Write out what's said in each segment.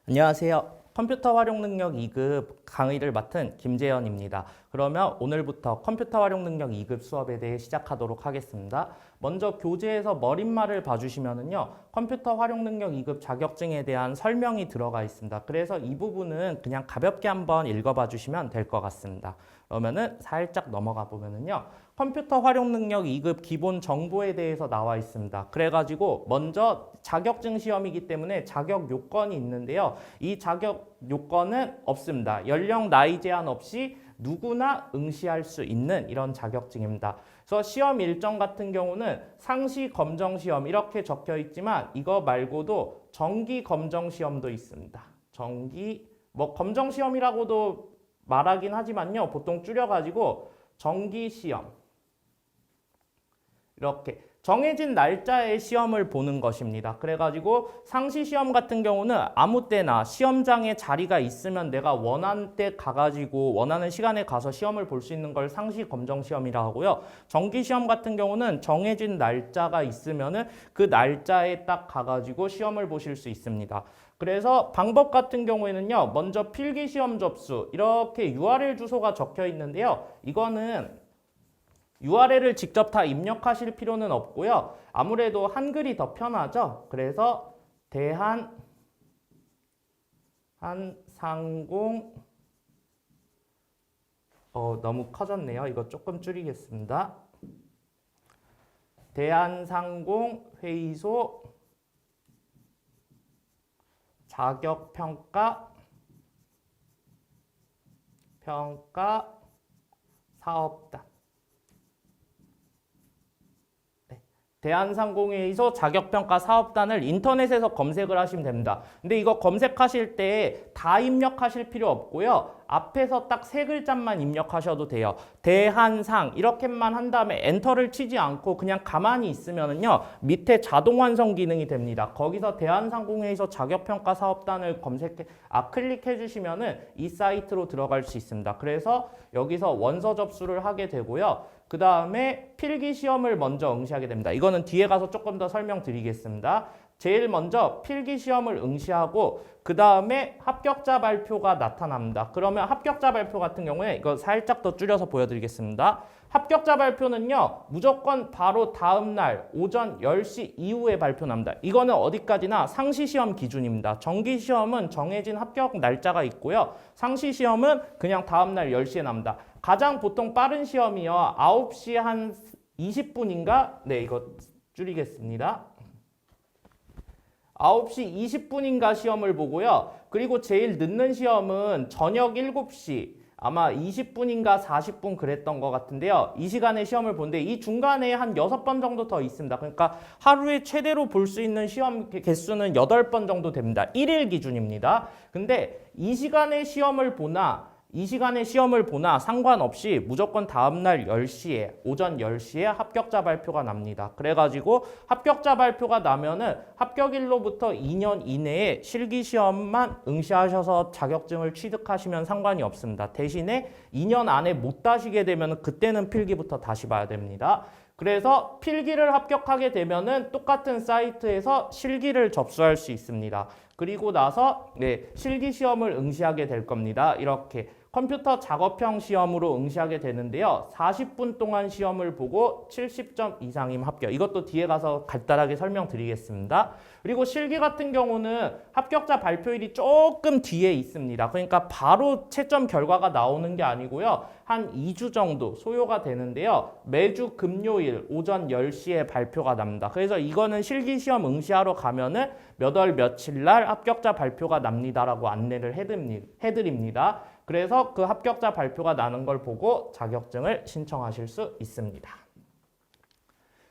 안녕하세요. 컴퓨터 활용 능력 2급 강의를 맡은 김재현입니다. 그러면 오늘부터 컴퓨터 활용 능력 2급 수업에 대해 시작하도록 하겠습니다. 먼저 교재에서 머릿말을 봐주시면은요, 컴퓨터 활용 능력 2급 자격증에 대한 설명이 들어가 있습니다. 그래서 이 부분은 그냥 가볍게 한번 읽어봐 주시면 될 것 같습니다. 그러면은 살짝 넘어가 보면은요, 컴퓨터 활용 능력 2급 기본 정보에 대해서 나와 있습니다. 그래가지고 먼저 자격증 시험이기 때문에 자격 요건이 있는데요. 이 자격 요건은 없습니다. 연령, 나이 제한 없이 누구나 응시할 수 있는 이런 자격증입니다. 그래서 시험 일정 같은 경우는 상시 검정 시험 이렇게 적혀 있지만 이거 말고도 정기 검정 시험도 있습니다. 정기 검정 시험이라고도 말하긴 하지만요. 보통 줄여가지고 정기 시험 이렇게 정해진 날짜에 시험을 보는 것입니다. 그래가지고 상시 시험 같은 경우는 아무 때나 시험장에 자리가 있으면 내가 원하는 때 가가지고 원하는 시간에 가서 시험을 볼 수 있는 걸 상시 검정 시험이라 하고요. 정기 시험 같은 경우는 정해진 날짜가 있으면은 그 날짜에 딱 가가지고 시험을 보실 수 있습니다. 그래서 방법 같은 경우에는요. 먼저 필기 시험 접수 이렇게 URL 주소가 적혀 있는데요. 이거는 URL을 직접 다 입력하실 필요는 없고요. 아무래도 한글이 더 편하죠. 그래서 대한상공 너무 커졌네요. 이거 조금 줄이겠습니다. 대한상공회의소 자격평가 사업단 대한상공회의소 자격평가 사업단을 인터넷에서 검색을 하시면 됩니다. 근데 이거 검색하실 때 다 입력하실 필요 없고요. 앞에서 딱 세 글자만 입력하셔도 돼요. 대한상 이렇게만 한 다음에 엔터를 치지 않고 그냥 가만히 있으면은요. 밑에 자동 완성 기능이 됩니다. 거기서 대한상공회의소 자격평가 사업단을 클릭해 주시면은 이 사이트로 들어갈 수 있습니다. 그래서 여기서 원서 접수를 하게 되고요. 그 다음에 필기 시험을 먼저 응시하게 됩니다. 이거는 뒤에 가서 조금 더 설명드리겠습니다. 제일 먼저 필기 시험을 응시하고 그 다음에 합격자 발표가 나타납니다. 그러면 합격자 발표 같은 경우에 이거 살짝 더 줄여서 보여드리겠습니다. 합격자 발표는요. 무조건 바로 다음날 오전 10시 이후에 발표납니다. 이거는 어디까지나 상시시험 기준입니다. 정기시험은 정해진 합격 날짜가 있고요. 상시시험은 그냥 다음날 10시에 납니다. 가장 보통 빠른 시험이요. 9시 한 20분인가? 네, 이거 줄이겠습니다. 9시 20분인가 시험을 보고요. 그리고 제일 늦는 시험은 저녁 7시 아마 20분인가 40분 그랬던 것 같은데요. 이 시간에 시험을 보는데 이 중간에 한 6번 정도 더 있습니다. 그러니까 하루에 최대로 볼 수 있는 시험 개수는 8번 정도 됩니다. 1일 기준입니다. 근데 이 시간에 시험을 보나 상관없이 무조건 다음날 10시에 오전 10시에 합격자 발표가 납니다. 그래가지고 합격자 발표가 나면은 합격일로부터 2년 이내에 실기시험만 응시하셔서 자격증을 취득하시면 상관이 없습니다. 대신에 2년 안에 못 다시게 되면 그때는 필기부터 다시 봐야 됩니다. 그래서 필기를 합격하게 되면은 똑같은 사이트에서 실기를 접수할 수 있습니다. 그리고 나서 실기 시험을 응시하게 될 겁니다. 이렇게 컴퓨터 작업형 시험으로 응시하게 되는데요. 40분 동안 시험을 보고 70점 이상이면 합격. 이것도 뒤에 가서 간단하게 설명드리겠습니다. 그리고 실기 같은 경우는 합격자 발표일이 조금 뒤에 있습니다. 그러니까 바로 채점 결과가 나오는 게 아니고요. 한 2주 정도 소요가 되는데요. 매주 금요일 오전 10시에 발표가 납니다. 그래서 이거는 실기시험 응시하러 가면은 몇 월 며칠 날 합격자 발표가 납니다라고 안내를 해드립니다. 그래서 그 합격자 발표가 나는 걸 보고 자격증을 신청하실 수 있습니다.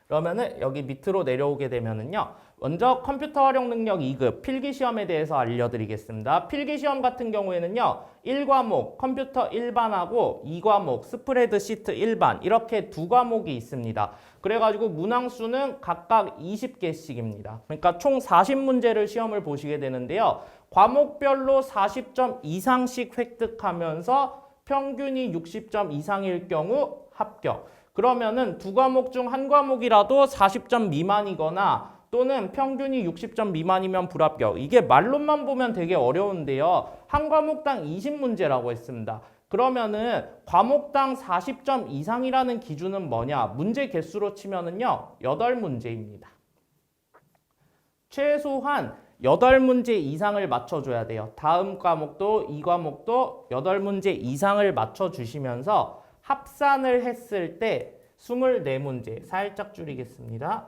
그러면은 여기 밑으로 내려오게 되면은요. 먼저 컴퓨터 활용 능력 2급 필기시험에 대해서 알려드리겠습니다. 필기시험 같은 경우에는요. 1과목 컴퓨터 일반하고 2과목 스프레드시트 일반 이렇게 두 과목이 있습니다. 그래가지고 문항수는 각각 20개씩입니다. 그러니까 총 40문제를 시험을 보시게 되는데요. 과목별로 40점 이상씩 획득하면서 평균이 60점 이상일 경우 합격. 그러면은 두 과목 중 한 과목이라도 40점 미만이거나 또는 평균이 60점 미만이면 불합격. 이게 말로만 보면 되게 어려운데요. 한 과목당 20문제라고 했습니다. 그러면은 과목당 40점 이상이라는 기준은 뭐냐? 문제 개수로 치면은요, 8문제입니다. 최소한 8문제 이상을 맞춰줘야 돼요. 다음 과목도 이 과목도 8문제 이상을 맞춰주시면서 합산을 했을 때 24문제, 살짝 줄이겠습니다.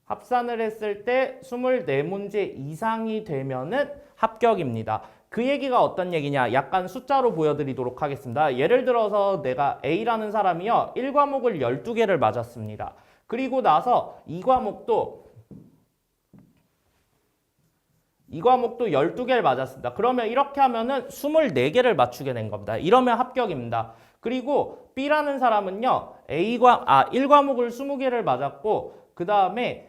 합산을 했을 때 24문제 이상이 되면은 합격입니다. 그 얘기가 어떤 얘기냐? 약간 숫자로 보여드리도록 하겠습니다. 예를 들어서 내가 A라는 사람이요, 1과목을 12개를 맞았습니다. 그리고 나서 이 과목도 12개를 맞았습니다. 그러면 이렇게 하면은 24개를 맞추게 된 겁니다. 이러면 합격입니다. 그리고 B라는 사람은요, 1과목을 20개를 맞았고, 그 다음에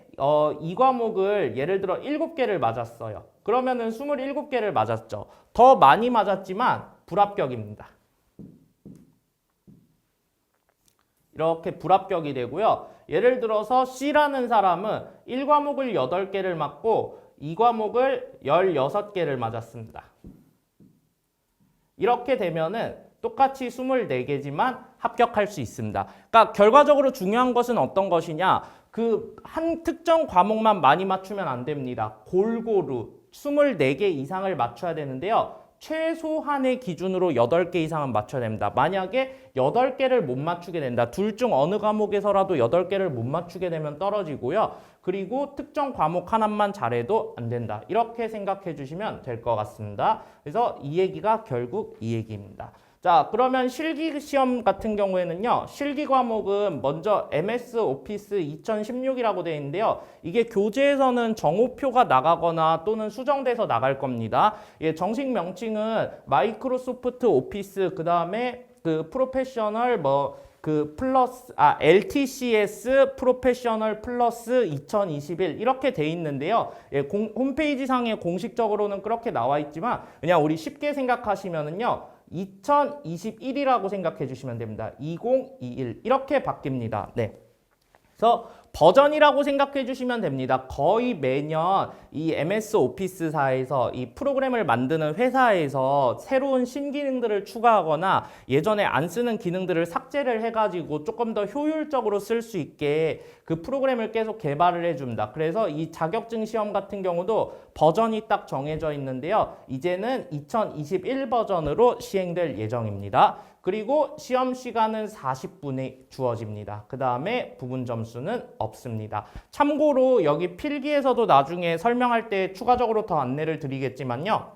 이 과목을 예를 들어 7개를 맞았어요. 그러면은 27개를 맞았죠. 더 많이 맞았지만 불합격입니다. 이렇게 불합격이 되고요. 예를 들어서 C라는 사람은 1과목을 8개를 맞고 2과목을 16개를 맞았습니다. 이렇게 되면은 똑같이 24개지만 합격할 수 있습니다. 그러니까 결과적으로 중요한 것은 어떤 것이냐? 그 한 특정 과목만 많이 맞추면 안 됩니다. 골고루 24개 이상을 맞춰야 되는데요. 최소한의 기준으로 8개 이상은 맞춰야 됩니다. 만약에 8개를 못 맞추게 된다. 둘 중 어느 과목에서라도 8개를 못 맞추게 되면 떨어지고요. 그리고 특정 과목 하나만 잘해도 안 된다. 이렇게 생각해 주시면 될 것 같습니다. 그래서 이 얘기가 결국 이 얘기입니다. 자, 그러면 실기 시험 같은 경우에는요, 실기 과목은 먼저 MS 오피스 2016이라고 되어 있는데요. 이게 교재에서는 정오표가 나가거나 또는 수정돼서 나갈 겁니다. 예, 정식 명칭은 마이크로소프트 오피스, 그 다음에 그 프로페셔널 LTCS 프로페셔널 플러스 2021 이렇게 돼 있는데요. 예, 홈페이지 상에 공식적으로는 그렇게 나와 있지만 그냥 우리 쉽게 생각하시면은요. 2021이라고 생각해 주시면 됩니다. 2021 이렇게 바뀝니다. 네. 그래서 버전이라고 생각해 주시면 됩니다. 거의 매년 이 MS 오피스사에서 이 프로그램을 만드는 회사에서 새로운 신기능들을 추가하거나 예전에 안 쓰는 기능들을 삭제를 해가지고 조금 더 효율적으로 쓸 수 있게 그 프로그램을 계속 개발을 해줍니다. 그래서 이 자격증 시험 같은 경우도 버전이 딱 정해져 있는데요. 이제는 2021 버전으로 시행될 예정입니다. 그리고 시험 시간은 40분이 주어집니다. 그 다음에 부분 점수는 없습니다. 참고로 여기 필기에서도 나중에 설명할 때 추가적으로 더 안내를 드리겠지만요.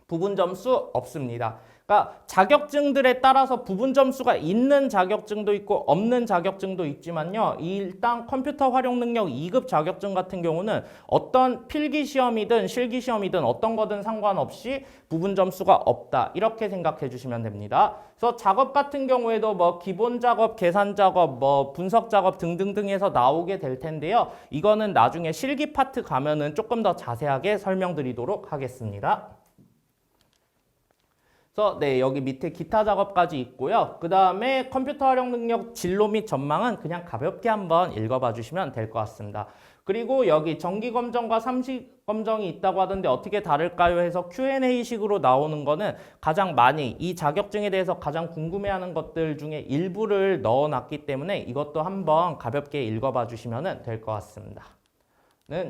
부분 점수 없습니다. 그러니까 자격증들에 따라서 부분 점수가 있는 자격증도 있고 없는 자격증도 있지만요. 일단 컴퓨터 활용 능력 2급 자격증 같은 경우는 어떤 필기 시험이든 실기 시험이든 어떤 거든 상관없이 부분 점수가 없다. 이렇게 생각해 주시면 됩니다. 그래서 작업 같은 경우에도 뭐 기본 작업, 계산 작업, 뭐 분석 작업 등등등 해서 나오게 될 텐데요. 이거는 나중에 실기 파트 가면은 조금 더 자세하게 설명드리도록 하겠습니다. 네, 여기 밑에 기타 작업까지 있고요. 그 다음에 컴퓨터 활용 능력 진로 및 전망은 그냥 가볍게 한번 읽어봐 주시면 될 것 같습니다. 그리고 여기 정기 검정과 삼식 검정이 있다고 하던데 어떻게 다를까요? 해서 Q&A식으로 나오는 거는 가장 많이 이 자격증에 대해서 가장 궁금해하는 것들 중에 일부를 넣어놨기 때문에 이것도 한번 가볍게 읽어봐 주시면 될 것 같습니다.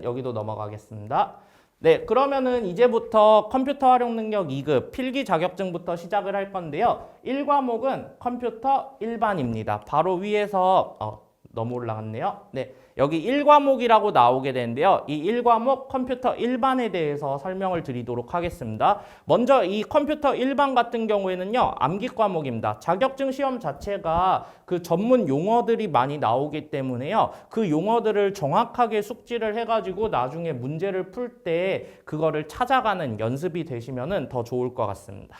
여기도 넘어가겠습니다. 네, 그러면은 이제부터 컴퓨터 활용 능력 2급 필기 자격증부터 시작을 할 건데요. 1과목은 컴퓨터 일반입니다. 바로 위에서 너무 올라갔네요. 네, 여기 1과목이라고 나오게 되는데요. 이 1과목 컴퓨터 일반에 대해서 설명을 드리도록 하겠습니다. 먼저 이 컴퓨터 일반 같은 경우에는요. 암기 과목입니다. 자격증 시험 자체가 그 전문 용어들이 많이 나오기 때문에요. 그 용어들을 정확하게 숙지를 해가지고 나중에 문제를 풀 때 그거를 찾아가는 연습이 되시면 더 좋을 것 같습니다.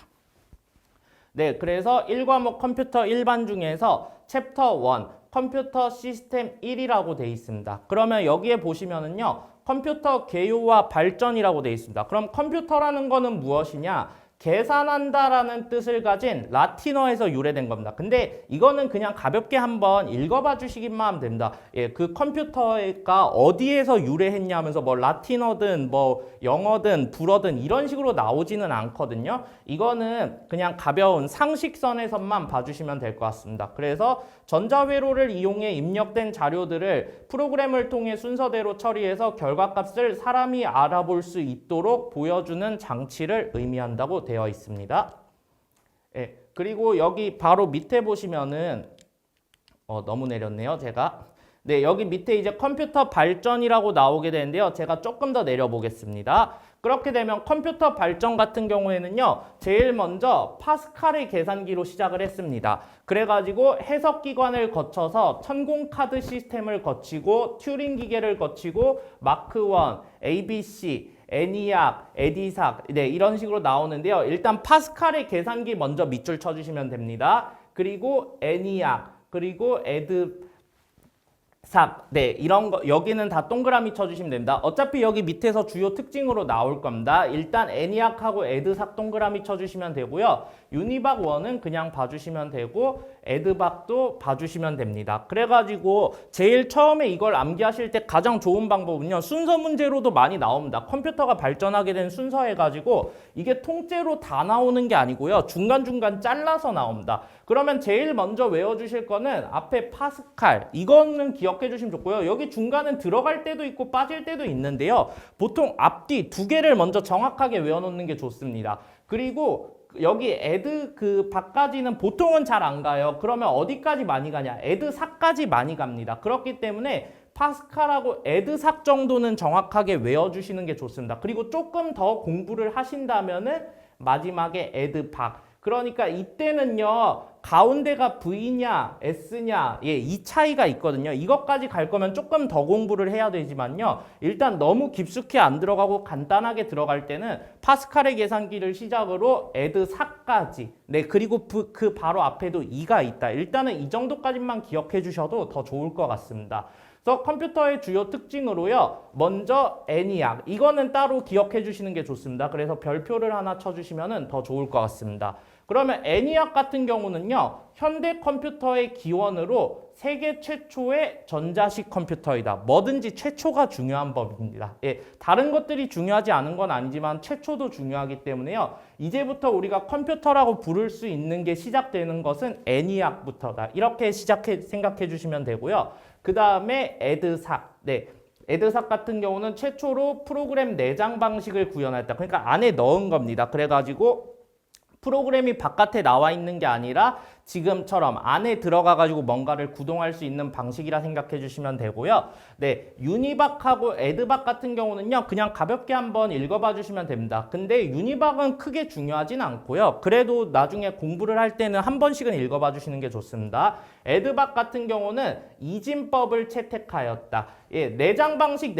네, 그래서 1과목 컴퓨터 일반 중에서 챕터 1 컴퓨터 시스템 1이라고 되어 있습니다. 그러면 여기에 보시면은요. 컴퓨터 개요와 발전이라고 되어 있습니다. 그럼 컴퓨터라는 거는 무엇이냐? 계산한다라는 뜻을 가진 라틴어에서 유래된 겁니다. 근데 이거는 그냥 가볍게 한번 읽어봐 주시기만 하면 됩니다. 예, 그 컴퓨터가 어디에서 유래했냐면서 뭐 라틴어든 뭐 영어든 불어든 이런 식으로 나오지는 않거든요. 이거는 그냥 가벼운 상식선에서만 봐주시면 될 것 같습니다. 그래서 전자회로를 이용해 입력된 자료들을 프로그램을 통해 순서대로 처리해서 결과값을 사람이 알아볼 수 있도록 보여주는 장치를 의미한다고 되어 있습니다. 예, 그리고 여기 바로 밑에 보시면은 너무 내렸네요, 제가. 네, 여기 밑에 이제 컴퓨터 발전이라고 나오게 되는데요. 제가 조금 더 내려보겠습니다. 그렇게 되면 컴퓨터 발전 같은 경우에는요, 제일 먼저 파스칼의 계산기로 시작을 했습니다. 그래가지고 해석기관을 거쳐서 천공카드 시스템을 거치고 튜링 기계를 거치고 마크 1, ABC, 애니악, 에디삭, 네, 이런 식으로 나오는데요. 일단 파스칼의 계산기 먼저 밑줄 쳐주시면 됩니다. 그리고 애니악, 그리고 네, 이런 거 여기는 다 동그라미 쳐주시면 됩니다. 어차피 여기 밑에서 주요 특징으로 나올 겁니다. 일단 애니악하고 에드삭 동그라미 쳐주시면 되고요. 유니박 1은 그냥 봐주시면 되고 에드박도 봐주시면 됩니다. 그래가지고 제일 처음에 이걸 암기하실 때 가장 좋은 방법은요, 순서 문제로도 많이 나옵니다. 컴퓨터가 발전하게 된 순서 해가지고 이게 통째로 다 나오는 게 아니고요, 중간중간 잘라서 나옵니다. 그러면 제일 먼저 외워주실 거는 앞에 파스칼, 이거는 기억해 주시면 좋고요. 여기 중간은 들어갈 때도 있고 빠질 때도 있는데요. 보통 앞뒤 두 개를 먼저 정확하게 외워놓는 게 좋습니다. 그리고 여기 에드 그 밖까지는 보통은 잘 안 가요. 그러면 어디까지 많이 가냐? 에드삭까지 많이 갑니다. 그렇기 때문에 파스칼하고 에드삭 정도는 정확하게 외워주시는 게 좋습니다. 그리고 조금 더 공부를 하신다면은 마지막에 에드박. 그러니까 이때는요, 가운데가 V냐 S냐, 예, 이 차이가 있거든요. 이것까지 갈 거면 조금 더 공부를 해야 되지만요, 일단 너무 깊숙이 안 들어가고 간단하게 들어갈 때는 파스칼의 계산기를 시작으로 에드삭까지, 네, 그리고 그 바로 앞에도 2가 있다. 일단은 이 정도까지만 기억해 주셔도 더 좋을 것 같습니다. 그래서 컴퓨터의 주요 특징으로요, 먼저 애니악, 이거는 따로 기억해 주시는 게 좋습니다. 그래서 별표를 하나 쳐주시면 더 좋을 것 같습니다. 그러면 애니악 같은 경우는요, 현대 컴퓨터의 기원으로 세계 최초의 전자식 컴퓨터이다. 뭐든지 최초가 중요한 법입니다. 예, 다른 것들이 중요하지 않은 건 아니지만 최초도 중요하기 때문에요, 이제부터 우리가 컴퓨터라고 부를 수 있는 게 시작되는 것은 애니악부터다. 이렇게 생각해 주시면 되고요. 그 다음에 에드삭. 네, 에드삭 같은 경우는 최초로 프로그램 내장 방식을 구현했다. 그러니까 안에 넣은 겁니다. 그래가지고 프로그램이 바깥에 나와 있는 게 아니라 지금처럼 안에 들어가가지고 뭔가를 구동할 수 있는 방식이라 생각해 주시면 되고요. 네, 유니박하고 에드박 같은 경우는요, 그냥 가볍게 한번 읽어봐 주시면 됩니다. 근데 유니박은 크게 중요하진 않고요. 그래도 나중에 공부를 할 때는 한 번씩은 읽어봐 주시는 게 좋습니다. 에드박 같은 경우는 이진법을 채택하였다. 예, 내장 방식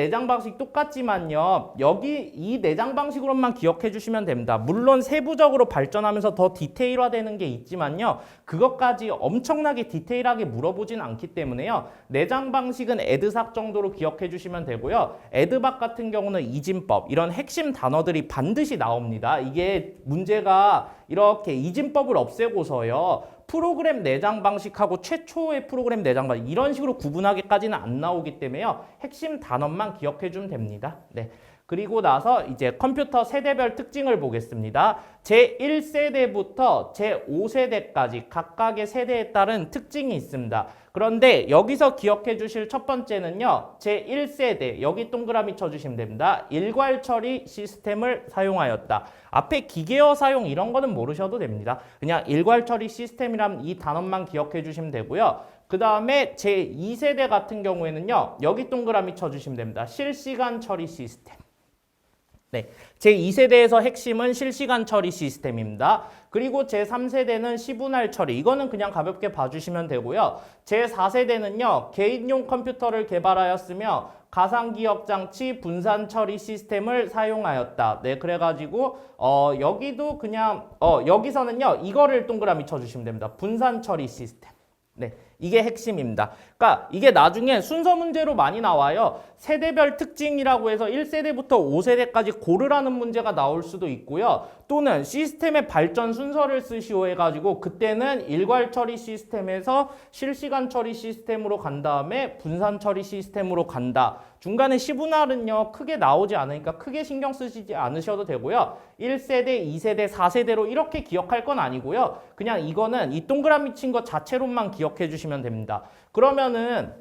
똑같지만요, 여기 이 내장 방식으로만 기억해 주시면 됩니다. 물론 세부적으로 발전하면서 더 디테일화되는 게 있지만요, 그것까지 엄청나게 디테일하게 물어보진 않기 때문에요, 내장 방식은 에드삭 정도로 기억해 주시면 되고요. 에드박 같은 경우는 이진법, 이런 핵심 단어들이 반드시 나옵니다. 이게 문제가 이렇게 이진법을 없애고서요, 프로그램 내장 방식하고 최초의 프로그램 내장 방식 이런 식으로 구분하기까지는 안 나오기 때문에요, 핵심 단어만 기억해 주면 됩니다. 네. 그리고 나서 이제 컴퓨터 세대별 특징을 보겠습니다. 제1세대부터 제5세대까지 각각의 세대에 따른 특징이 있습니다. 그런데 여기서 기억해 주실 첫 번째는요, 제1세대, 여기 동그라미 쳐주시면 됩니다. 일괄 처리 시스템을 사용하였다. 앞에 기계어 사용 이런 거는 모르셔도 됩니다. 그냥 일괄 처리 시스템이라면 이 단어만 기억해 주시면 되고요. 그 다음에 제2세대 같은 경우에는요, 여기 동그라미 쳐주시면 됩니다. 실시간 처리 시스템. 네, 제2세대에서 핵심은 실시간 처리 시스템입니다. 그리고 제3세대는 시분할 처리, 이거는 그냥 가볍게 봐주시면 되고요. 제4세대는요, 개인용 컴퓨터를 개발하였으며 가상기억장치 분산 처리 시스템을 사용하였다. 네, 그래가지고 여기도 그냥 여기서는요, 이거를 동그라미 쳐주시면 됩니다. 분산 처리 시스템. 네, 이게 핵심입니다. 그러니까 이게 나중에 순서 문제로 많이 나와요. 세대별 특징이라고 해서 1세대부터 5세대까지 고르라는 문제가 나올 수도 있고요. 또는 시스템의 발전 순서를 쓰시오 해가지고 그때는 일괄 처리 시스템에서 실시간 처리 시스템으로 간 다음에 분산 처리 시스템으로 간다. 중간에 시분할은요 크게 나오지 않으니까 크게 신경 쓰시지 않으셔도 되고요. 1세대, 2세대, 4세대로 이렇게 기억할 건 아니고요. 그냥 이거는 이 동그라미 친 것 자체로만 기억해 주시면 됩니다. 그러면은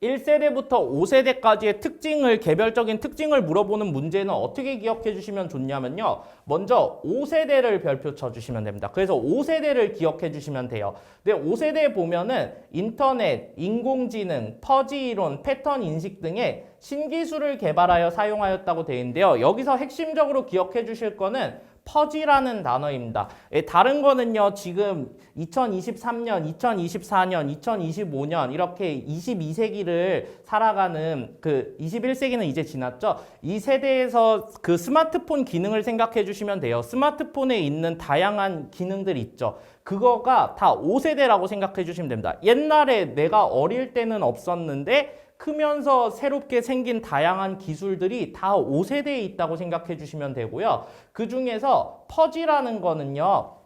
1세대부터 5세대까지의 특징을, 개별적인 특징을 물어보는 문제는 어떻게 기억해 주시면 좋냐면요. 먼저 5세대를 별표 쳐주시면 됩니다. 그래서 5세대를 기억해 주시면 돼요. 근데 5세대에 보면은 인터넷, 인공지능, 퍼지 이론, 패턴 인식 등의 신기술을 개발하여 사용하였다고 되어 있는데요. 여기서 핵심적으로 기억해 주실 거는 퍼지라는 단어입니다. 다른 거는요, 지금 2023년, 2024년, 2025년 이렇게 22세기를 살아가는 21세기는 이제 지났죠. 이 세대에서 그 스마트폰 기능을 생각해 주시면 돼요. 스마트폰에 있는 다양한 기능들 있죠. 그거가 다 5세대라고 생각해 주시면 됩니다. 옛날에 내가 어릴 때는 없었는데 크면서 새롭게 생긴 다양한 기술들이 다 5세대에 있다고 생각해 주시면 되고요. 그 중에서 퍼지라는 거는요.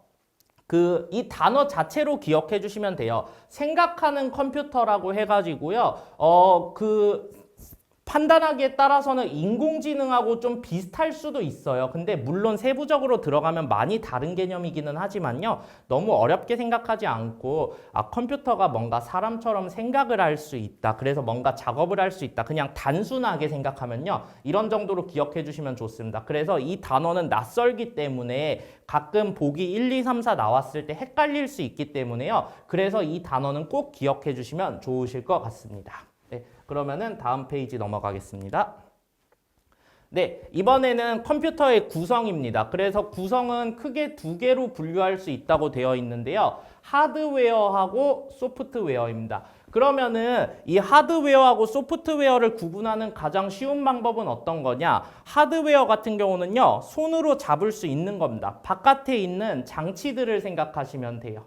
이 단어 자체로 기억해 주시면 돼요. 생각하는 컴퓨터라고 해가지고요. 판단하기에 따라서는 인공지능하고 좀 비슷할 수도 있어요. 근데 물론 세부적으로 들어가면 많이 다른 개념이기는 하지만요. 너무 어렵게 생각하지 않고 컴퓨터가 뭔가 사람처럼 생각을 할 수 있다. 그래서 뭔가 작업을 할 수 있다. 그냥 단순하게 생각하면요. 이런 정도로 기억해 주시면 좋습니다. 그래서 이 단어는 낯설기 때문에 가끔 보기 1, 2, 3, 4 나왔을 때 헷갈릴 수 있기 때문에요. 그래서 이 단어는 꼭 기억해 주시면 좋으실 것 같습니다. 네, 그러면은 다음 페이지 넘어가겠습니다. 네, 이번에는 컴퓨터의 구성입니다. 그래서 구성은 크게 두 개로 분류할 수 있다고 되어 있는데요. 하드웨어하고 소프트웨어입니다. 그러면은 이 하드웨어하고 소프트웨어를 구분하는 가장 쉬운 방법은 어떤 거냐? 하드웨어 같은 경우는요, 손으로 잡을 수 있는 겁니다. 바깥에 있는 장치들을 생각하시면 돼요.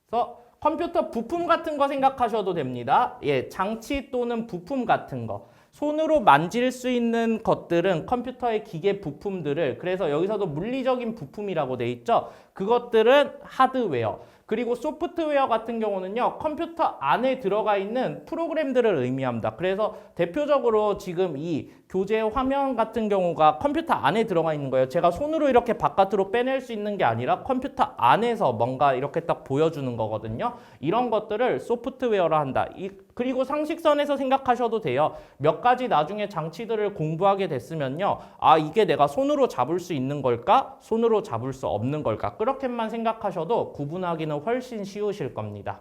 그래서 컴퓨터 부품 같은 거 생각하셔도 됩니다. 예, 장치 또는 부품 같은 거. 손으로 만질 수 있는 것들은 컴퓨터의 기계 부품들을, 그래서 여기서도 물리적인 부품이라고 돼 있죠. 그것들은 하드웨어. 그리고 소프트웨어 같은 경우는요, 컴퓨터 안에 들어가 있는 프로그램들을 의미합니다. 그래서 대표적으로 지금 이 교재 화면 같은 경우가 컴퓨터 안에 들어가 있는 거예요. 제가 손으로 이렇게 바깥으로 빼낼 수 있는 게 아니라 컴퓨터 안에서 뭔가 이렇게 딱 보여주는 거거든요. 이런 것들을 소프트웨어라 한다. 그리고 상식선에서 생각하셔도 돼요. 몇 가지 나중에 장치들을 공부하게 됐으면요. 이게 내가 손으로 잡을 수 있는 걸까? 손으로 잡을 수 없는 걸까? 그렇게만 생각하셔도 구분하기는 훨씬 쉬우실 겁니다.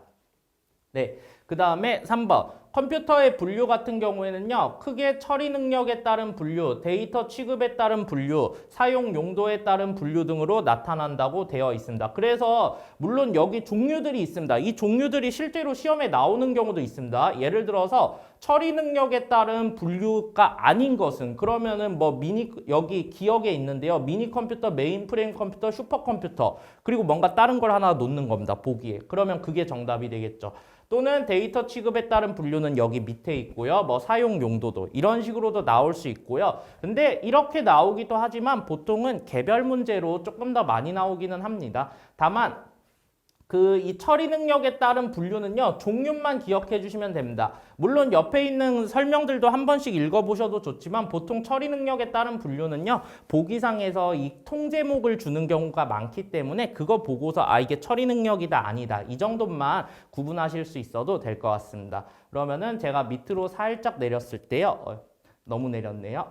네, 그 다음에 3번. 컴퓨터의 분류 같은 경우에는요. 크게 처리 능력에 따른 분류, 데이터 취급에 따른 분류, 사용 용도에 따른 분류 등으로 나타난다고 되어 있습니다. 그래서 물론 여기 종류들이 있습니다. 이 종류들이 실제로 시험에 나오는 경우도 있습니다. 예를 들어서 처리 능력에 따른 분류가 아닌 것은, 그러면은 여기 기억에 있는데요. 미니 컴퓨터, 메인 프레임 컴퓨터, 슈퍼컴퓨터, 그리고 뭔가 다른 걸 하나 놓는 겁니다. 보기에. 그러면 그게 정답이 되겠죠. 또는 데이터 취급에 따른 분류는 여기 밑에 있고요. 사용 용도도 이런 식으로도 나올 수 있고요. 근데 이렇게 나오기도 하지만 보통은 개별 문제로 조금 더 많이 나오기는 합니다. 다만 이 처리 능력에 따른 분류는요, 종류만 기억해 주시면 됩니다. 물론 옆에 있는 설명들도 한 번씩 읽어보셔도 좋지만 보통 처리 능력에 따른 분류는요, 보기상에서 이 통제목을 주는 경우가 많기 때문에 그거 보고서 이게 처리 능력이다 아니다 이 정도만 구분하실 수 있어도 될 것 같습니다. 그러면은 제가 밑으로 살짝 내렸을 때요. 너무 내렸네요.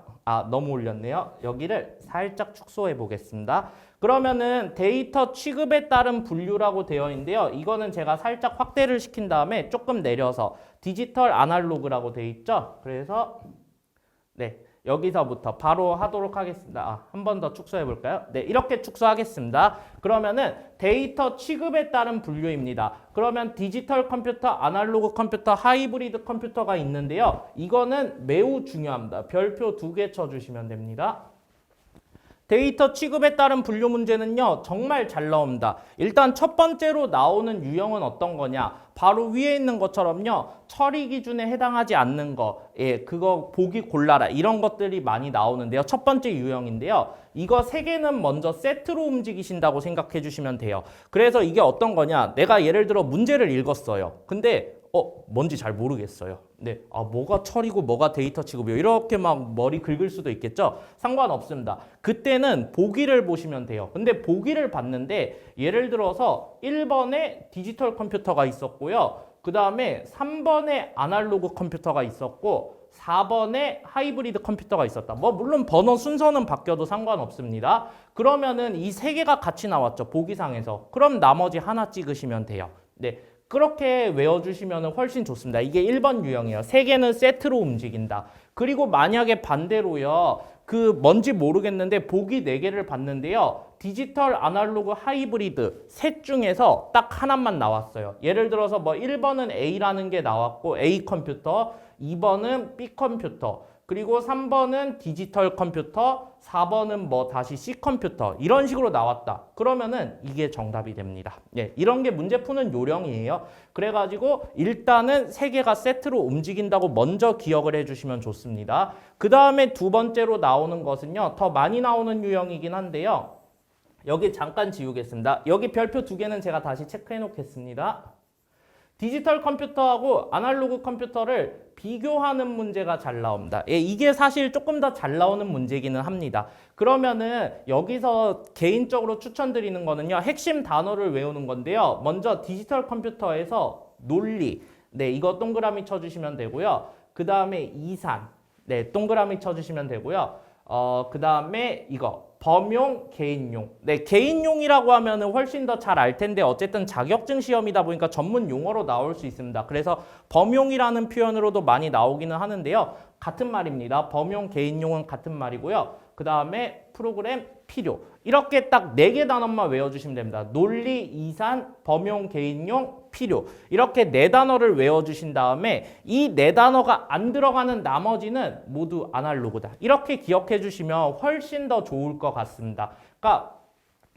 너무 올렸네요. 여기를 살짝 축소해 보겠습니다. 그러면은 데이터 취급에 따른 분류라고 되어 있는데요. 이거는 제가 살짝 확대를 시킨 다음에 조금 내려서 디지털 아날로그라고 되어 있죠. 그래서 네, 여기서부터 바로 하도록 하겠습니다. 한 번 더 축소해 볼까요? 네, 이렇게 축소하겠습니다. 그러면은 데이터 취급에 따른 분류입니다. 그러면 디지털 컴퓨터, 아날로그 컴퓨터, 하이브리드 컴퓨터가 있는데요. 이거는 매우 중요합니다. 별표 2개 쳐주시면 됩니다. 데이터 취급에 따른 분류 문제는요, 정말 잘 나옵니다. 일단 첫 번째로 나오는 유형은 어떤 거냐? 바로 위에 있는 것처럼요, 처리 기준에 해당하지 않는 거, 예, 그거 보기 골라라. 이런 것들이 많이 나오는데요. 첫 번째 유형인데요. 이거 세 개는 먼저 세트로 움직이신다고 생각해 주시면 돼요. 그래서 이게 어떤 거냐? 내가 예를 들어 문제를 읽었어요. 근데 뭔지 잘 모르겠어요. 네, 뭐가 처리고 뭐가 데이터 취급이요. 이렇게 막 머리 긁을 수도 있겠죠. 상관없습니다. 그때는 보기를 보시면 돼요. 근데 보기를 봤는데 예를 들어서 1번에 디지털 컴퓨터가 있었고요. 그 다음에 3번에 아날로그 컴퓨터가 있었고 4번에 하이브리드 컴퓨터가 있었다. 뭐 물론 번호 순서는 바뀌어도 상관없습니다. 그러면은 이 세 개가 같이 나왔죠. 보기상에서. 그럼 나머지 하나 찍으시면 돼요. 네. 그렇게 외워주시면 훨씬 좋습니다. 이게 1번 유형이에요. 세 개는 세트로 움직인다. 그리고 만약에 반대로요. 그 뭔지 모르겠는데 보기 4개를 봤는데요. 디지털, 아날로그, 하이브리드 셋 중에서 딱 하나만 나왔어요. 예를 들어서 뭐 1번은 A라는 게 나왔고 A 컴퓨터, 2번은 B 컴퓨터, 그리고 3번은 디지털 컴퓨터, 4번은 뭐 다시 C 컴퓨터 이런 식으로 나왔다. 그러면은 이게 정답이 됩니다. 예, 이런 게 문제 푸는 요령이에요. 그래가지고 일단은 세 개가 세트로 움직인다고 먼저 기억을 해주시면 좋습니다. 그 다음에 두 번째로 나오는 것은요. 더 많이 나오는 유형이긴 한데요. 여기 잠깐 지우겠습니다. 여기 별표 2개는 제가 다시 체크해 놓겠습니다. 디지털 컴퓨터하고 아날로그 컴퓨터를 비교하는 문제가 잘 나옵니다. 예, 이게 사실 조금 더 잘 나오는 문제기는 합니다. 그러면은 여기서 개인적으로 추천드리는 거는요. 핵심 단어를 외우는 건데요. 먼저 디지털 컴퓨터에서 논리, 네, 이거 동그라미 쳐주시면 되고요. 그 다음에 이산, 네, 동그라미 쳐주시면 되고요. 그 다음에 이거 범용, 개인용. 네, 개인용이라고 하면은 훨씬 더 잘 알 텐데 어쨌든 자격증 시험이다 보니까 전문 용어로 나올 수 있습니다. 그래서 범용이라는 표현으로도 많이 나오기는 하는데요. 같은 말입니다. 범용, 개인용은 같은 말이고요. 그 다음에 프로그램, 필요. 이렇게 딱 4개 단어만 외워주시면 됩니다. 논리, 이산, 범용, 개인용, 필요. 이렇게 4단어를 외워주신 다음에 이 4단어가 안 들어가는 나머지는 모두 아날로그다. 이렇게 기억해 주시면 훨씬 더 좋을 것 같습니다. 그러니까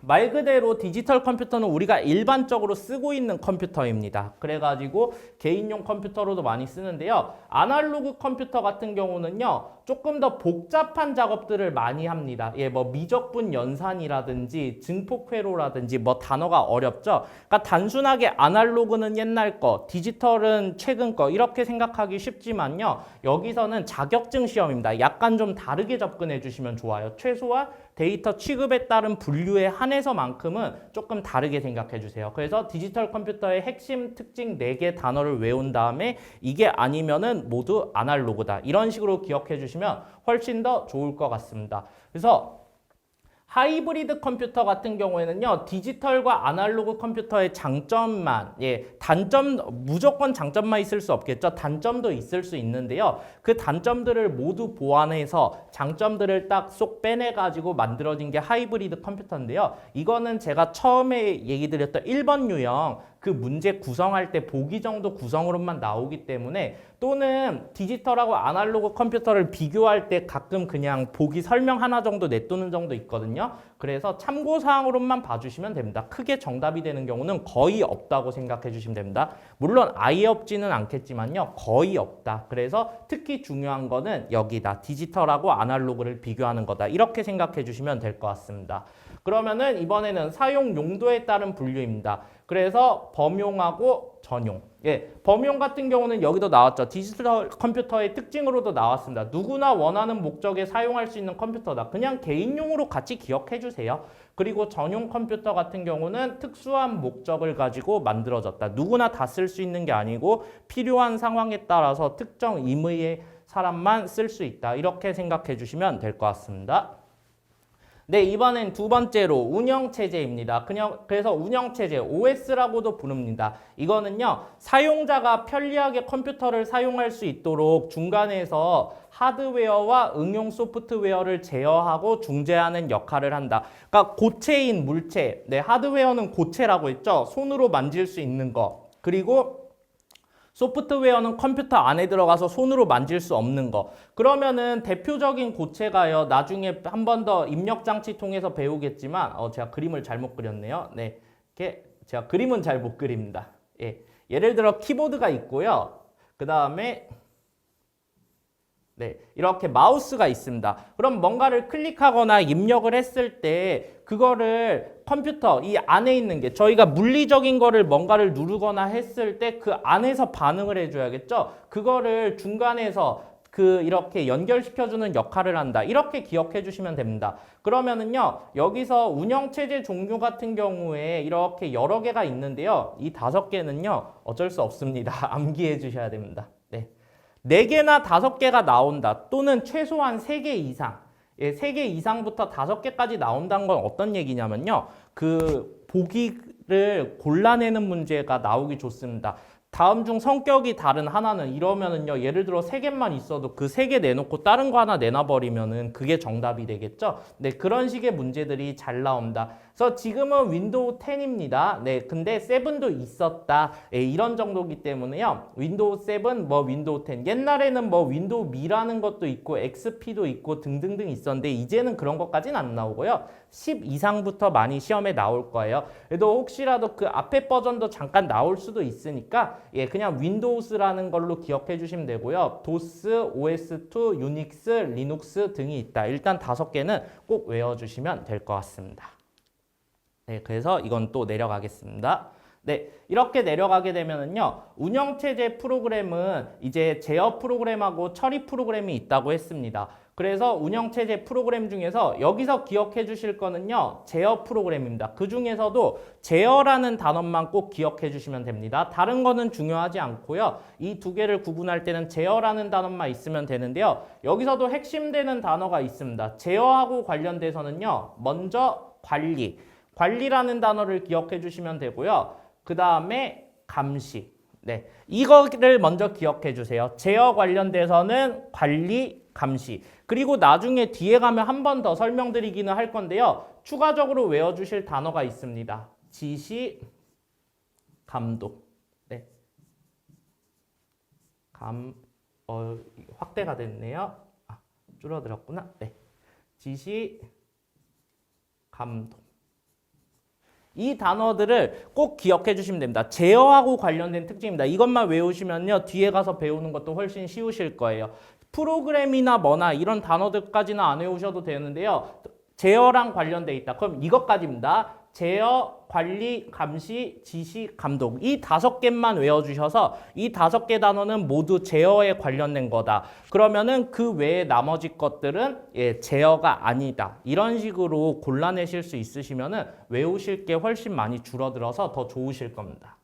말 그대로 디지털 컴퓨터는 우리가 일반적으로 쓰고 있는 컴퓨터입니다. 그래가지고 개인용 컴퓨터로도 많이 쓰는데요. 아날로그 컴퓨터 같은 경우는요. 조금 더 복잡한 작업들을 많이 합니다. 예, 뭐 미적분 연산이라든지 증폭회로라든지 뭐 단어가 어렵죠. 그러니까 단순하게 아날로그는 옛날 거, 디지털은 최근 거 이렇게 생각하기 쉽지만요. 여기서는 자격증 시험입니다. 약간 좀 다르게 접근해 주시면 좋아요. 최소한 데이터 취급에 따른 분류에 한해서만큼은 조금 다르게 생각해 주세요. 그래서 디지털 컴퓨터의 핵심 특징 4개 단어를 외운 다음에 이게 아니면은 모두 아날로그다. 이런 식으로 기억해 주시면 훨씬 더 좋을 것 같습니다. 그래서 하이브리드 컴퓨터 같은 경우에는요. 디지털과 아날로그 컴퓨터의 장점만, 단점, 무조건 장점만 있을 수 없겠죠. 단점도 있을 수 있는데요. 그 단점들을 모두 보완해서 장점들을 딱 쏙 빼내가지고 만들어진 게 하이브리드 컴퓨터인데요. 이거는 제가 처음에 얘기 드렸던 1번 유형 그 문제 구성할 때 보기 정도 구성으로만 나오기 때문에 또는 디지털하고 아날로그 컴퓨터를 비교할 때 가끔 그냥 보기 설명 하나 정도 내두는 정도 있거든요. 그래서 참고사항으로만 봐주시면 됩니다. 크게 정답이 되는 경우는 거의 없다고 생각해 주시면 됩니다. 물론 아예 없지는 않겠지만요. 거의 없다. 그래서 특히 중요한 거는 여기다. 디지털하고 아날로그를 비교하는 거다. 이렇게 생각해 주시면 될 것 같습니다. 그러면은 이번에는 사용 용도에 따른 분류입니다. 그래서 범용하고 전용. 범용 같은 경우는 여기도 나왔죠. 디지털 컴퓨터의 특징으로도 나왔습니다. 누구나 원하는 목적에 사용할 수 있는 컴퓨터다. 그냥 개인용으로 같이 기억해 주세요. 그리고 전용 컴퓨터 같은 경우는 특수한 목적을 가지고 만들어졌다. 누구나 다 쓸 수 있는 게 아니고 필요한 상황에 따라서 특정 임의의 사람만 쓸 수 있다. 이렇게 생각해 주시면 될 것 같습니다. 네, 이번엔 두 번째로 운영체제입니다. 그래서 운영체제, OS라고도 부릅니다. 이거는요, 사용자가 편리하게 컴퓨터를 사용할 수 있도록 중간에서 하드웨어와 응용 소프트웨어를 제어하고 중재하는 역할을 한다. 그러니까 고체인 물체, 네, 하드웨어는 고체라고 했죠. 손으로 만질 수 있는 거. 그리고 소프트웨어는 컴퓨터 안에 들어가서 손으로 만질 수 없는 거. 그러면은 대표적인 고체가요. 나중에 한 번 더 입력 장치 통해서 배우겠지만 제가 그림을 잘못 그렸네요. 네. 이렇게 제가 그림은 잘 못 그립니다. 예. 예를 들어 키보드가 있고요. 그다음에 네, 이렇게 마우스가 있습니다. 그럼 뭔가를 클릭하거나 입력을 했을 때 그거를 컴퓨터 이 안에 있는 게 저희가 물리적인 거를 뭔가를 누르거나 했을 때 그 안에서 반응을 해줘야겠죠. 그거를 중간에서 이렇게 연결시켜주는 역할을 한다. 이렇게 기억해 주시면 됩니다. 그러면은요, 여기서 운영체제 종류 같은 경우에 이렇게 여러 개가 있는데요. 이 5개는요, 어쩔 수 없습니다. 암기해 주셔야 됩니다. 네. 4개나 5개가 나온다. 또는 최소한 3개 이상. 예, 3개 이상부터 5개까지 나온다는 건 어떤 얘기냐면요. 보기를 골라내는 문제가 나오기 좋습니다. 다음 중 성격이 다른 하나는 이러면은요. 예를 들어 3개만 있어도 그 3개 내놓고 다른 거 하나 내놔버리면은 그게 정답이 되겠죠. 네, 그런 식의 문제들이 잘 나옵니다. 그래서 지금은 윈도우 10입니다. 네, 근데 7도 있었다. 네, 이런 정도기 때문에요. 윈도우 7, 윈도우 10. 옛날에는 윈도우 미라는 것도 있고 XP도 있고 등등등 있었는데 이제는 그런 것까지는 안 나오고요. 10 이상부터 많이 시험에 나올 거예요. 그래도 혹시라도 그 앞에 버전도 잠깐 나올 수도 있으니까 예, 그냥 윈도우스라는 걸로 기억해 주시면 되고요. 도스, OS2, 유닉스, 리눅스 등이 있다. 일단 5개는 꼭 외워주시면 될 것 같습니다. 네, 그래서 이건 또 내려가겠습니다. 네, 이렇게 내려가게 되면은요, 운영체제 프로그램은 이제 제어 프로그램하고 처리 프로그램이 있다고 했습니다. 그래서 운영체제 프로그램 중에서 여기서 기억해 주실 거는요, 제어 프로그램입니다. 그 중에서도 제어라는 단어만 꼭 기억해 주시면 됩니다. 다른 거는 중요하지 않고요. 이 2개를 구분할 때는 제어라는 단어만 있으면 되는데요. 여기서도 핵심되는 단어가 있습니다. 제어하고 관련돼서는요, 먼저 관리라는 단어를 기억해 주시면 되고요. 그 다음에 감시. 네, 이거를 먼저 기억해 주세요. 제어 관련돼서는 관리, 감시. 그리고 나중에 뒤에 가면 한 번 더 설명드리기는 할 건데요. 추가적으로 외워주실 단어가 있습니다. 지시, 감독. 네. 확대가 됐네요. 줄어들었구나. 네. 지시, 감독. 이 단어들을 꼭 기억해 주시면 됩니다. 제어하고 관련된 특징입니다. 이것만 외우시면요. 뒤에 가서 배우는 것도 훨씬 쉬우실 거예요. 프로그램이나 뭐나 이런 단어들까지는 안 외우셔도 되는데요. 제어랑 관련돼 있다. 그럼 이것까지입니다. 제어, 관리, 감시, 지시, 감독. 이 5개만 외워주셔서 이 5개 단어는 모두 제어에 관련된 거다. 그러면은 그 외에 나머지 것들은 제어가 아니다. 이런 식으로 골라내실 수 있으시면은 외우실 게 훨씬 많이 줄어들어서 더 좋으실 겁니다.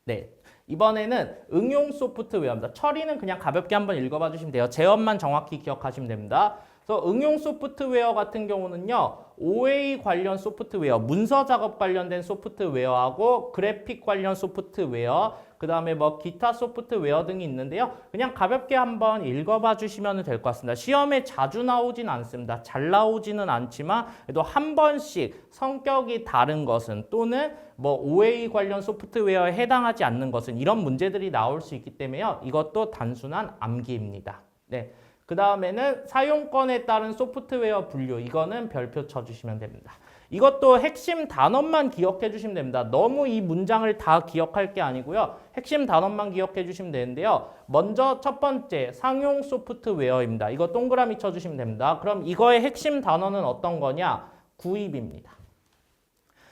네. 이번에는 응용 소프트웨어입니다. 처리는 그냥 가볍게 한번 읽어봐 주시면 돼요. 제어만 정확히 기억하시면 됩니다. 그래서 응용 소프트웨어 같은 경우는요. OA 관련 소프트웨어, 문서 작업 관련된 소프트웨어하고 그래픽 관련 소프트웨어, 그 다음에 기타 소프트웨어 등이 있는데요. 그냥 가볍게 한번 읽어봐 주시면 될 것 같습니다. 시험에 자주 나오진 않습니다. 잘 나오지는 않지만 그래도 한 번씩 성격이 다른 것은 또는 OA 관련 소프트웨어에 해당하지 않는 것은 이런 문제들이 나올 수 있기 때문에요. 이것도 단순한 암기입니다. 네. 그 다음에는 사용권에 따른 소프트웨어 분류. 이거는 별표 쳐주시면 됩니다. 이것도 핵심 단어만 기억해 주시면 됩니다. 너무 이 문장을 다 기억할 게 아니고요. 핵심 단어만 기억해 주시면 되는데요. 먼저 첫 번째 상용 소프트웨어입니다. 이거 동그라미 쳐주시면 됩니다. 그럼 이거의 핵심 단어는 어떤 거냐? 구입입니다.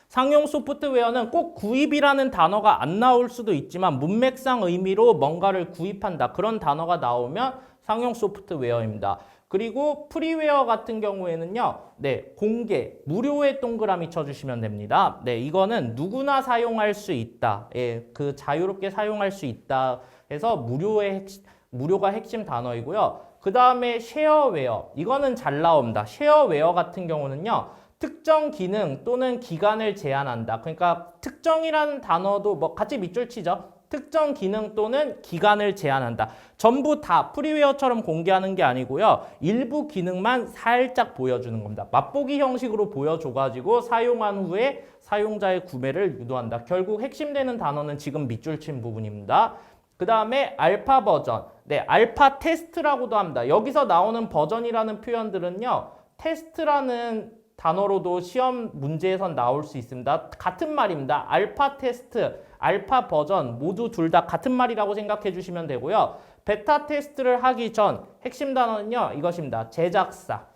상용 소프트웨어는 꼭 구입이라는 단어가 안 나올 수도 있지만 문맥상 의미로 뭔가를 구입한다. 그런 단어가 나오면 상용 소프트웨어입니다. 그리고 프리웨어 같은 경우에는요. 네, 공개, 무료의 동그라미 쳐주시면 됩니다. 네, 이거는 누구나 사용할 수 있다. 예, 자유롭게 사용할 수 있다 해서 무료가 핵심 단어이고요. 그 다음에 쉐어웨어, 이거는 잘 나옵니다. 쉐어웨어 같은 경우는요. 특정 기능 또는 기간을 제한한다. 그러니까 특정이라는 단어도 같이 밑줄 치죠. 특정 기능 또는 기간을 제한한다. 전부 다 프리웨어처럼 공개하는 게 아니고요. 일부 기능만 살짝 보여주는 겁니다. 맛보기 형식으로 보여줘가지고 사용한 후에 사용자의 구매를 유도한다. 결국 핵심되는 단어는 지금 밑줄 친 부분입니다. 그 다음에 알파 버전, 네, 알파 테스트라고도 합니다. 여기서 나오는 버전이라는 표현들은요, 테스트라는 단어로도 시험 문제에선 나올 수 있습니다. 같은 말입니다. 알파 테스트, 알파 버전 모두 둘 다 같은 말이라고 생각해 주시면 되고요. 베타 테스트를 하기 전 핵심 단어는요, 이것입니다. 제작사,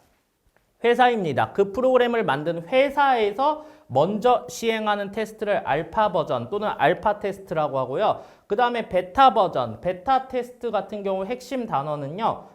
회사입니다. 그 프로그램을 만든 회사에서 먼저 시행하는 테스트를 알파 버전 또는 알파 테스트라고 하고요. 그 다음에 베타 버전, 베타 테스트 같은 경우 핵심 단어는요,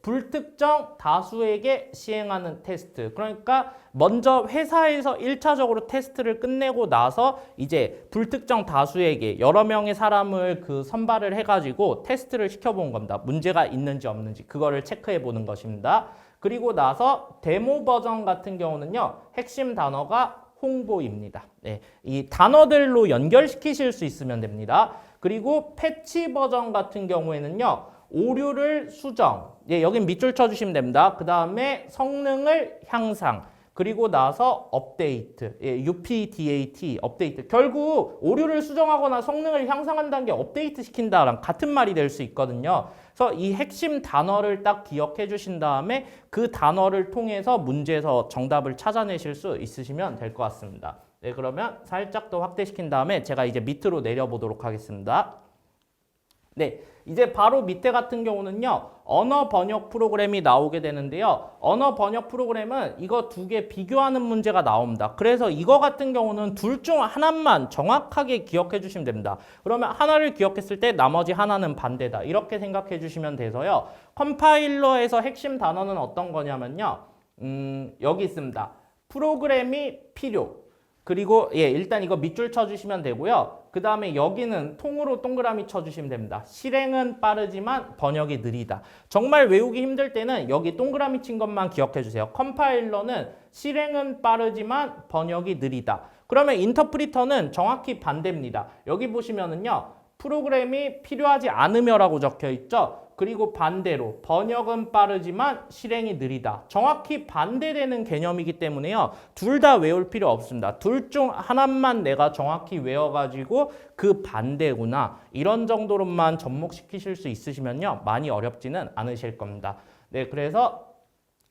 불특정 다수에게 시행하는 테스트. 그러니까 먼저 회사에서 1차적으로 테스트를 끝내고 나서 이제 불특정 다수에게 여러 명의 사람을 그 선발을 해가지고 테스트를 시켜본 겁니다. 문제가 있는지 없는지 그거를 체크해 보는 것입니다. 그리고 나서 데모 버전 같은 경우는요, 핵심 단어가 홍보입니다. 네, 이 단어들로 연결시키실 수 있으면 됩니다. 그리고 패치 버전 같은 경우에는요, 오류를 수정, 여긴 밑줄 쳐주시면 됩니다. 그 다음에 성능을 향상, 그리고 나서 업데이트, UPDAT, 업데이트. 결국 오류를 수정하거나 성능을 향상한다는 게 업데이트 시킨다랑 같은 말이 될 수 있거든요. 그래서 이 핵심 단어를 딱 기억해 주신 다음에 그 단어를 통해서 문제에서 정답을 찾아내실 수 있으시면 될 것 같습니다. 네, 그러면 살짝 더 확대시킨 다음에 제가 이제 밑으로 내려보도록 하겠습니다. 네, 이제 바로 밑에 같은 경우는요, 언어 번역 프로그램이 나오게 되는데요. 언어 번역 프로그램은 이거 두 개 비교하는 문제가 나옵니다. 그래서 이거 같은 경우는 둘 중 하나만 정확하게 기억해 주시면 됩니다. 그러면 하나를 기억했을 때 나머지 하나는 반대다. 이렇게 생각해 주시면 돼서요. 컴파일러에서 핵심 단어는 어떤 거냐면요. 여기 있습니다. 프로그램이 필요. 그리고 일단 이거 밑줄 쳐주시면 되고요. 그 다음에 여기는 통으로 동그라미 쳐주시면 됩니다. 실행은 빠르지만 번역이 느리다. 정말 외우기 힘들 때는 여기 동그라미 친 것만 기억해 주세요. 컴파일러는 실행은 빠르지만 번역이 느리다. 그러면 인터프리터는 정확히 반대입니다. 여기 보시면은요, 프로그램이 필요하지 않으며라고 적혀 있죠. 그리고 반대로 번역은 빠르지만 실행이 느리다. 정확히 반대되는 개념이기 때문에요. 둘 다 외울 필요 없습니다. 둘 중 하나만 내가 정확히 외워가지고 그 반대구나. 이런 정도로만 접목시키실 수 있으시면요. 많이 어렵지는 않으실 겁니다. 네, 그래서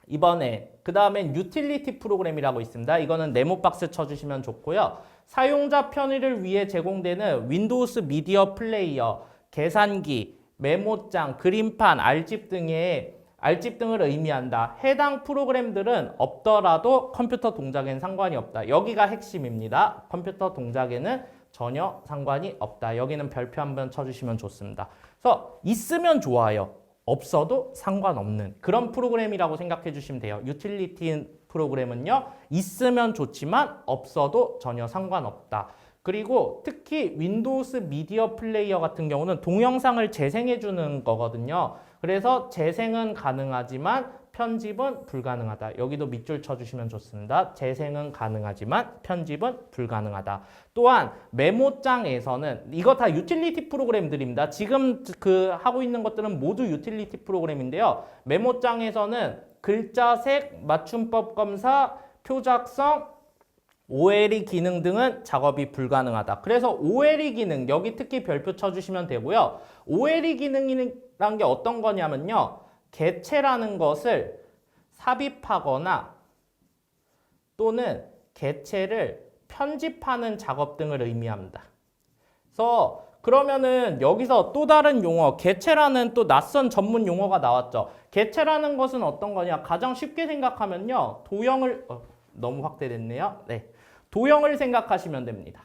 이번에 그 다음엔 유틸리티 프로그램이라고 있습니다. 이거는 네모박스 쳐주시면 좋고요. 사용자 편의를 위해 제공되는 윈도우스 미디어 플레이어, 계산기, 메모장, 그림판, 알집 등을 의미한다. 해당 프로그램들은 없더라도 컴퓨터 동작에는 상관이 없다. 여기가 핵심입니다. 컴퓨터 동작에는 전혀 상관이 없다. 여기는 별표 한번 쳐주시면 좋습니다. 그래서 있으면 좋아요. 없어도 상관없는 그런 프로그램이라고 생각해 주시면 돼요. 유틸리티 프로그램은요, 있으면 좋지만 없어도 전혀 상관없다. 그리고 특히 윈도우스 미디어 플레이어 같은 경우는 동영상을 재생해 주는 거거든요. 그래서 재생은 가능하지만 편집은 불가능하다. 여기도 밑줄 쳐주시면 좋습니다. 재생은 가능하지만 편집은 불가능하다. 또한 메모장에서는 이거 다 유틸리티 프로그램들입니다. 지금 그 하고 있는 것들은 모두 유틸리티 프로그램인데요. 메모장에서는 글자색, 맞춤법 검사, 표작성, OLE 기능 등은 작업이 불가능하다. 그래서 OLE 기능, 여기 특히 별표 쳐주시면 되고요. OLE 기능이란 게 어떤 거냐면요. 개체라는 것을 삽입하거나 또는 개체를 편집하는 작업 등을 의미합니다. 그래서 그러면은 여기서 또 다른 용어, 개체라는 또 낯선 전문 용어가 나왔죠. 개체라는 것은 어떤 거냐? 가장 쉽게 생각하면요. 도형을, 너무 확대됐네요. 네. 도형을 생각하시면 됩니다.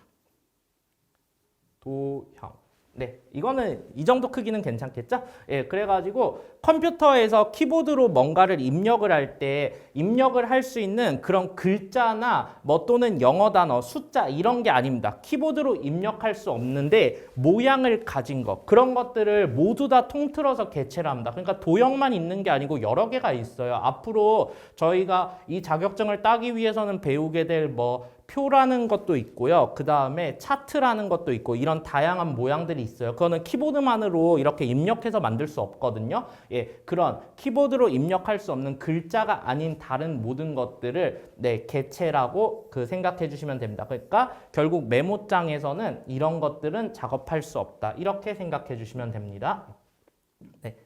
도형. 네, 이거는 이 정도 크기는 괜찮겠죠? 예, 그래가지고 컴퓨터에서 키보드로 뭔가를 입력을 할 때 입력을 할 수 있는 그런 글자나 뭐 또는 영어 단어, 숫자 이런 게 아닙니다. 키보드로 입력할 수 없는데 모양을 가진 것, 그런 것들을 모두 다 통틀어서 개체를 합니다. 그러니까 도형만 있는 게 아니고 여러 개가 있어요. 앞으로 저희가 이 자격증을 따기 위해서는 배우게 될 뭐 표라는 것도 있고요. 그 다음에 차트라는 것도 있고 이런 다양한 모양들이 있어요. 그거는 키보드만으로 이렇게 입력해서 만들 수 없거든요. 예, 그런 키보드로 입력할 수 없는 글자가 아닌 다른 모든 것들을 개체라고 생각해 주시면 됩니다. 그러니까 결국 메모장에서는 이런 것들은 작업할 수 없다. 이렇게 생각해 주시면 됩니다. 네.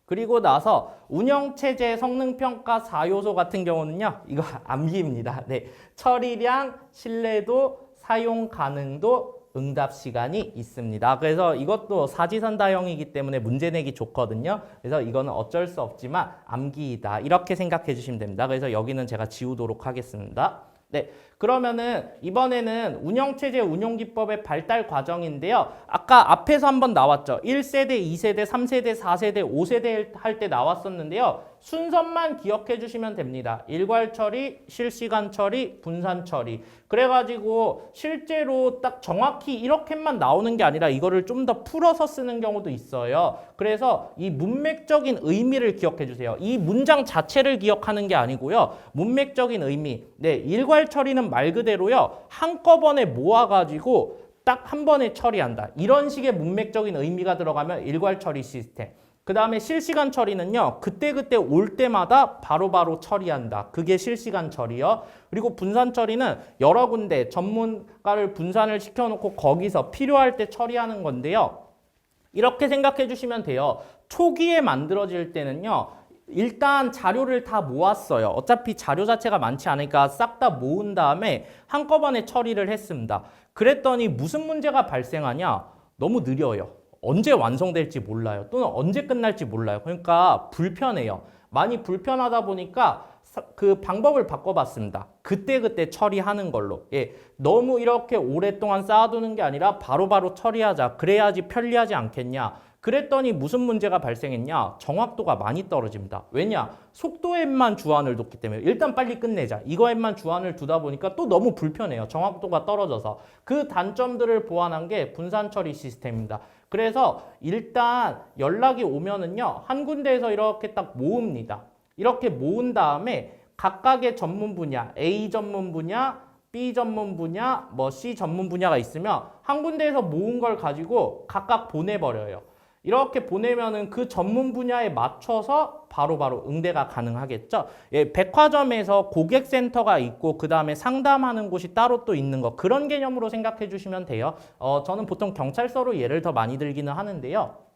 그리고 나서 운영체제 성능평가 4요소 같은 경우는요. 이거 암기입니다. 네. 처리량, 신뢰도, 사용 가능도, 응답 시간이 있습니다. 그래서 이것도 사지선다형이기 때문에 문제 내기 좋거든요. 그래서 이거는 어쩔 수 없지만 암기이다. 이렇게 생각해 주시면 됩니다. 그래서 여기는 제가 지우도록 하겠습니다. 네, 그러면은 이번에는 운영체제 운용기법의 발달 과정인데요. 아까 앞에서 한번 나왔죠. 1세대, 2세대, 3세대, 4세대, 5세대 할 때 나왔었는데요. 순서만 기억해 주시면 됩니다. 일괄 처리, 실시간 처리, 분산 처리. 그래가지고 실제로 딱 정확히 이렇게만 나오는 게 아니라 이거를 좀 더 풀어서 쓰는 경우도 있어요. 그래서 이 문맥적인 의미를 기억해 주세요. 이 문장 자체를 기억하는 게 아니고요. 문맥적인 의미. 네, 일괄 처리는 말 그대로요. 한꺼번에 모아가지고 딱 한 번에 처리한다. 이런 식의 문맥적인 의미가 들어가면 일괄 처리 시스템. 그 다음에 실시간 처리는요. 그때그때 올 때마다 바로바로 처리한다. 그게 실시간 처리요. 그리고 분산 처리는 여러 군데 전문가를 분산을 시켜놓고 거기서 필요할 때 처리하는 건데요. 이렇게 생각해 주시면 돼요. 초기에 만들어질 때는요. 일단 자료를 다 모았어요. 어차피 자료 자체가 많지 않으니까 싹 다 모은 다음에 한꺼번에 처리를 했습니다. 그랬더니 무슨 문제가 발생하냐? 너무 느려요. 언제 완성될지 몰라요. 또는 언제 끝날지 몰라요. 그러니까 불편해요. 많이 불편하다 보니까 그 방법을 바꿔봤습니다. 그때그때 처리하는 걸로. 예, 너무 이렇게 오랫동안 쌓아두는 게 아니라 바로바로 처리하자. 그래야지 편리하지 않겠냐. 그랬더니 무슨 문제가 발생했냐? 정확도가 많이 떨어집니다. 왜냐? 속도에만 주안을 뒀기 때문에 일단 빨리 끝내자. 이거에만 주안을 두다 보니까 또 너무 불편해요. 정확도가 떨어져서. 그 단점들을 보완한 게 분산 처리 시스템입니다. 그래서 일단 연락이 오면은요. 한 군데에서 이렇게 딱 모읍니다. 이렇게 모은 다음에 각각의 전문 분야, A 전문 분야, B 전문 분야, 뭐 C 전문 분야가 있으면 한 군데에서 모은 걸 가지고 각각 보내버려요. 이렇게 보내면은 그 전문 분야에 맞춰서 바로바로 응대가 가능하겠죠. 예, 백화점에서 고객센터가 있고 그 다음에 상담하는 곳이 따로 또 있는 거 그런 개념으로 생각해 주시면 돼요. 저는 보통 경찰서로 예를 더 많이 들기는 하는데요.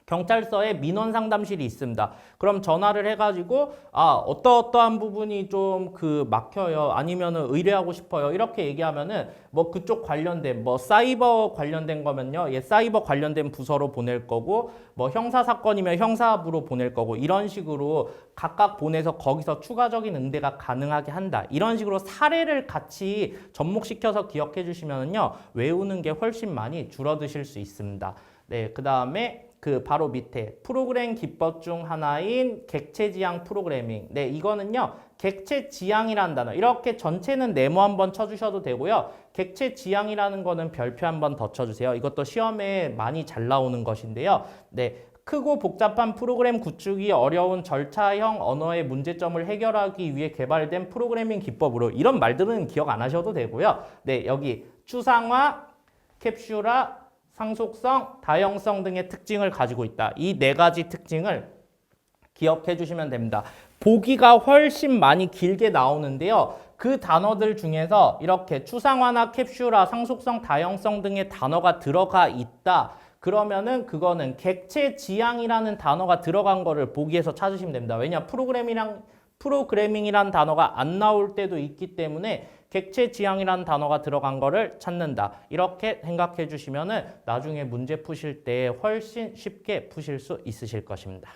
경찰서에 민원 상담실이 있습니다. 그럼 전화를 해가지고 어떠한 부분이 좀 막혀요. 아니면은 의뢰하고 싶어요. 이렇게 얘기하면은 뭐 그쪽 관련된 뭐 사이버 관련된 거면요. 예, 사이버 관련된 부서로 보낼 거고 뭐 형사 사건이면 형사부로 보낼 거고 이런 식으로 각각 보내서 거기서 추가적인 응대가 가능하게 한다. 이런 식으로 사례를 같이 접목시켜서 기억해 주시면은요. 외우는 게 훨씬 많이 줄어드실 수 있습니다. 네, 그 다음에 바로 밑에 프로그램 기법 중 하나인 객체 지향 프로그래밍. 네, 이거는요. 객체 지향이라는 단어. 이렇게 전체는 네모 한번 쳐주셔도 되고요. 객체 지향이라는 거는 별표 한번 더 쳐주세요. 이것도 시험에 많이 잘 나오는 것인데요. 네. 크고 복잡한 프로그램 구축이 어려운 절차형 언어의 문제점을 해결하기 위해 개발된 프로그래밍 기법으로 이런 말들은 기억 안 하셔도 되고요. 네, 여기 추상화, 캡슐화, 상속성, 다형성 등의 특징을 가지고 있다. 이 네 가지 특징을 기억해 주시면 됩니다. 보기가 훨씬 많이 길게 나오는데요. 그 단어들 중에서 이렇게 추상화나 캡슐화, 상속성, 다형성 등의 단어가 들어가 있다. 그러면은 그거는 객체 지향이라는 단어가 들어간 거를 보기에서 찾으시면 됩니다. 왜냐? 프로그래밍이란 단어가 안 나올 때도 있기 때문에 객체 지향이라는 단어가 들어간 거를 찾는다. 이렇게 생각해 주시면은 나중에 문제 푸실 때 훨씬 쉽게 푸실 수 있으실 것입니다.